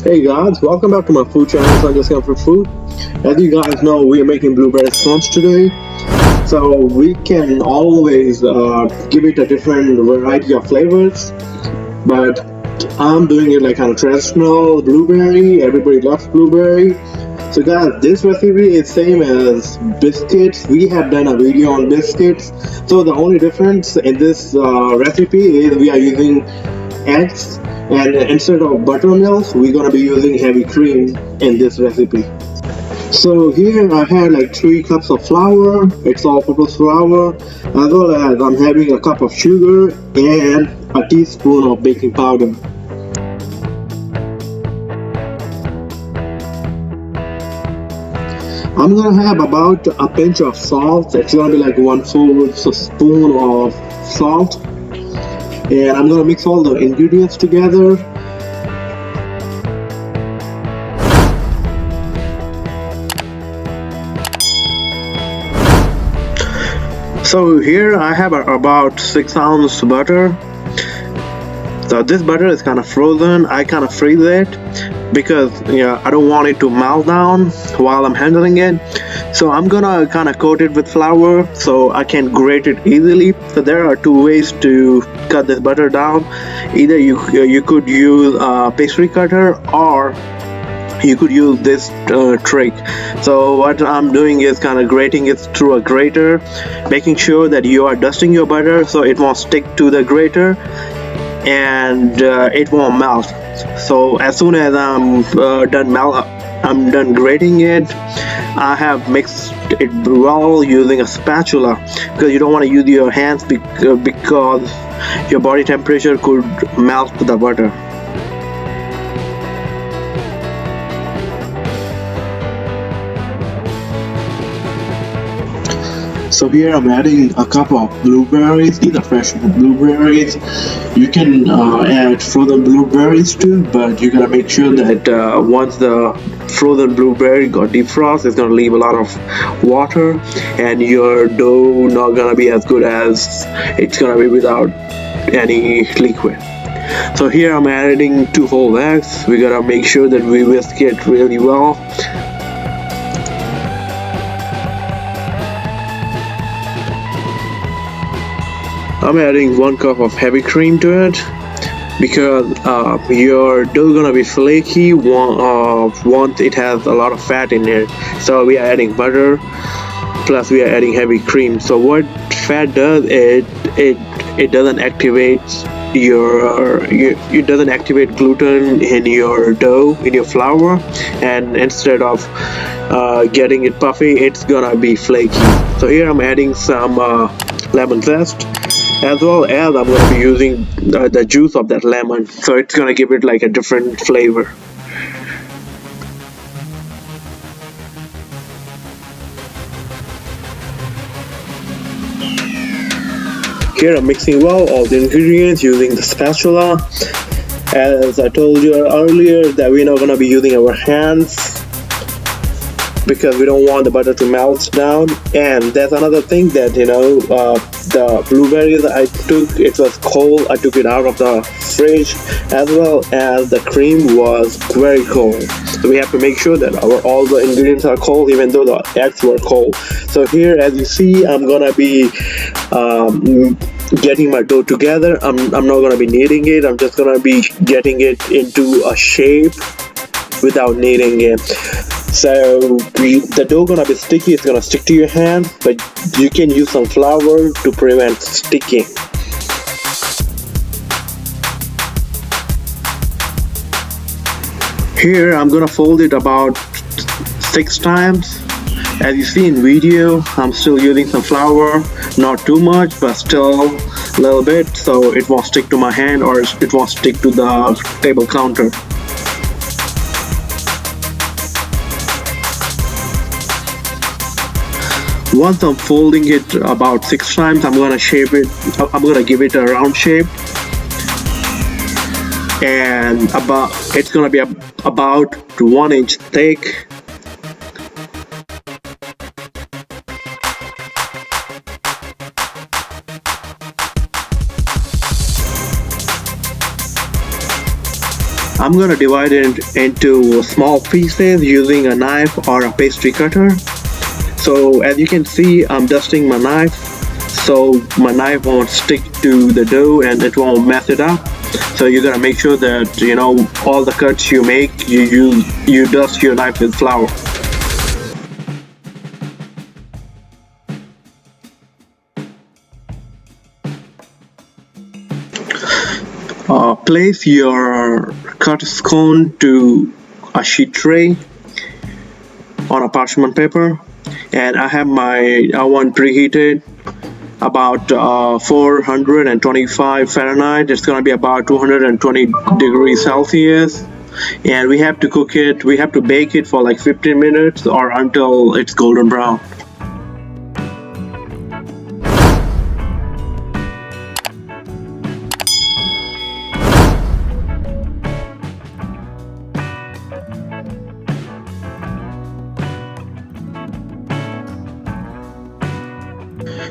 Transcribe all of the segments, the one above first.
Hey guys, welcome back to my food channel, Sanjay's Comfort Food. As you guys know, we are making blueberry scones today. So we can always give it a different variety of flavors, but I'm doing it like kind of traditional blueberry. Everybody loves blueberry. So guys, this recipe is same as biscuits. We have done a video on biscuits. So the only difference in this recipe is we are using eggs, and instead of buttermilk we're gonna be using heavy cream in this recipe. So here I had like 3 cups of flour. It's all-purpose flour, as well as I'm having a cup of sugar and a teaspoon of baking powder. I'm gonna have about a pinch of salt. It's gonna be like 1/4 spoon of salt, and I'm gonna mix all the ingredients together. So here I have about 6 ounces butter. So this butter is kind of frozen. I kind of freeze it because I don't want it to melt down while I'm handling it. So I'm gonna kind of coat it with flour so I can grate it easily. So there are 2 ways to cut this butter down. Either you could use a pastry cutter, or you could use this trick. So what I'm doing is kind of grating it through a grater, making sure that you are dusting your butter so it won't stick to the grater and it won't melt. So as soon as I'm done grating it, I have mixed it well using a spatula, because you don't want to use your hands because your body temperature could melt the butter. So here I'm adding a cup of blueberries. These are fresh blueberries. You can add frozen blueberries too, but you gotta make sure that once the frozen blueberry got defrost, it's gonna leave a lot of water, and your dough not gonna be as good as it's gonna be without any liquid. So here I'm adding 2 whole eggs. We gotta make sure that we whisk it really well. I'm adding 1 cup of heavy cream to it because your dough gonna be flaky once it has a lot of fat in it. So we are adding butter plus we are adding heavy cream. So what fat does, it doesn't activate it doesn't activate gluten in your dough, in your flour, and instead of getting it puffy, it's gonna be flaky. So here I'm adding some lemon zest, as well as I'm going to be using the juice of that lemon, so it's going to give it like a different flavor. Here I'm mixing well all the ingredients using the spatula. As I told you earlier, that we're not going to be using our hands because we don't want the butter to melt down. And that's another thing, that the blueberries I took, it was cold. I took it out of the fridge, as well as the cream was very cold. So we have to make sure that all the ingredients are cold, even though the eggs were cold. So here, as you see, I'm gonna be getting my dough together. I'm not gonna be kneading it. I'm just gonna be getting it into a shape without kneading it. So the dough gonna be sticky. It's gonna stick to your hand, but you can use some flour to prevent sticking. Here I'm gonna fold it about 6 times. As you see in video, I'm still using some flour, not too much, but still a little bit, so it won't stick to my hand or it won't stick to the table counter. Once I'm folding it about 6 times, I'm gonna shape it. I'm gonna give it a round shape, and it's gonna be about 1 inch thick. I'm gonna divide it into small pieces using a knife or a pastry cutter. So as you can see, I'm dusting my knife so my knife won't stick to the dough and it won't mess it up. So you gotta make sure that all the cuts you make, you dust your knife with flour. Place your cut scone to a sheet tray on a parchment paper, and I have my oven preheated about 425 Fahrenheit. It's gonna be about 220 degrees Celsius, and we have to cook it. We have to bake it for like 15 minutes or until it's golden brown.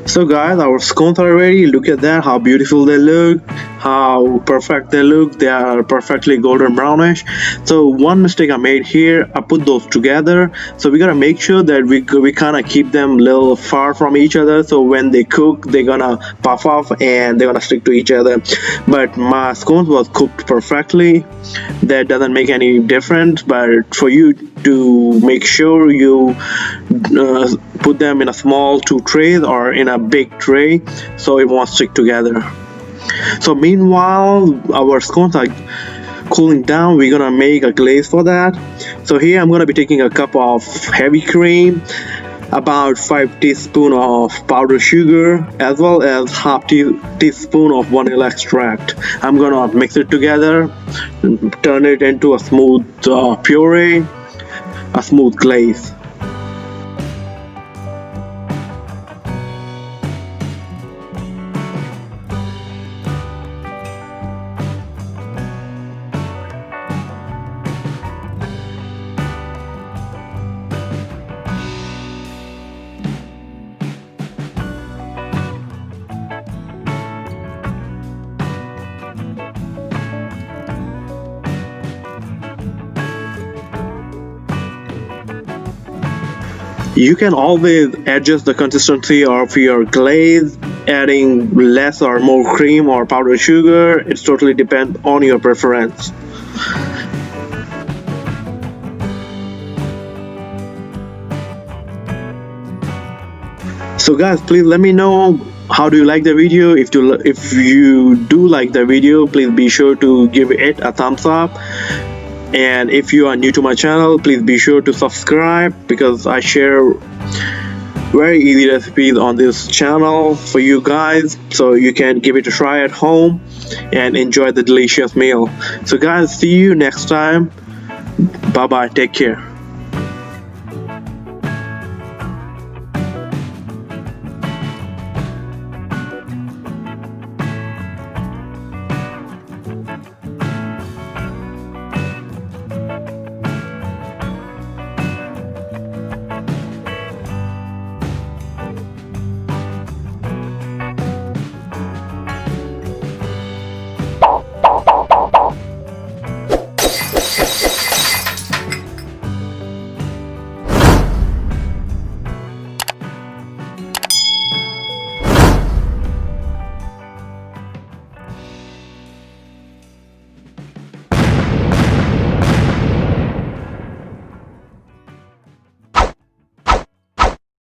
So guys, our scones are ready. Look at that, how beautiful they look, how perfect they look. They are perfectly golden brownish. So one mistake I made here, I put those together. So we gotta make sure that we kind of keep them a little far from each other, so when they cook, they're gonna puff off and they're gonna stick to each other. But my scones was cooked perfectly. That doesn't make any difference, but for you to make sure you put them in a small two trays or in a big tray so it won't stick together. So meanwhile our scones are cooling down, we're gonna make a glaze for that. So here I'm gonna be taking a cup of heavy cream, about 5 teaspoons of powdered sugar, as well as half teaspoon of vanilla extract. I'm gonna mix it together, turn it into a smooth puree, a smooth glaze. You can always adjust the consistency of your glaze, adding less or more cream or powdered sugar. It's totally depends on your preference. So guys, please let me know how do you like the video. If you do like the video, please be sure to give it a thumbs up. And if you are new to my channel, please be sure to subscribe, because I share very easy recipes on this channel for you guys, so you can give it a try at home and enjoy the delicious meal. So guys, see you next time. Bye bye, take care.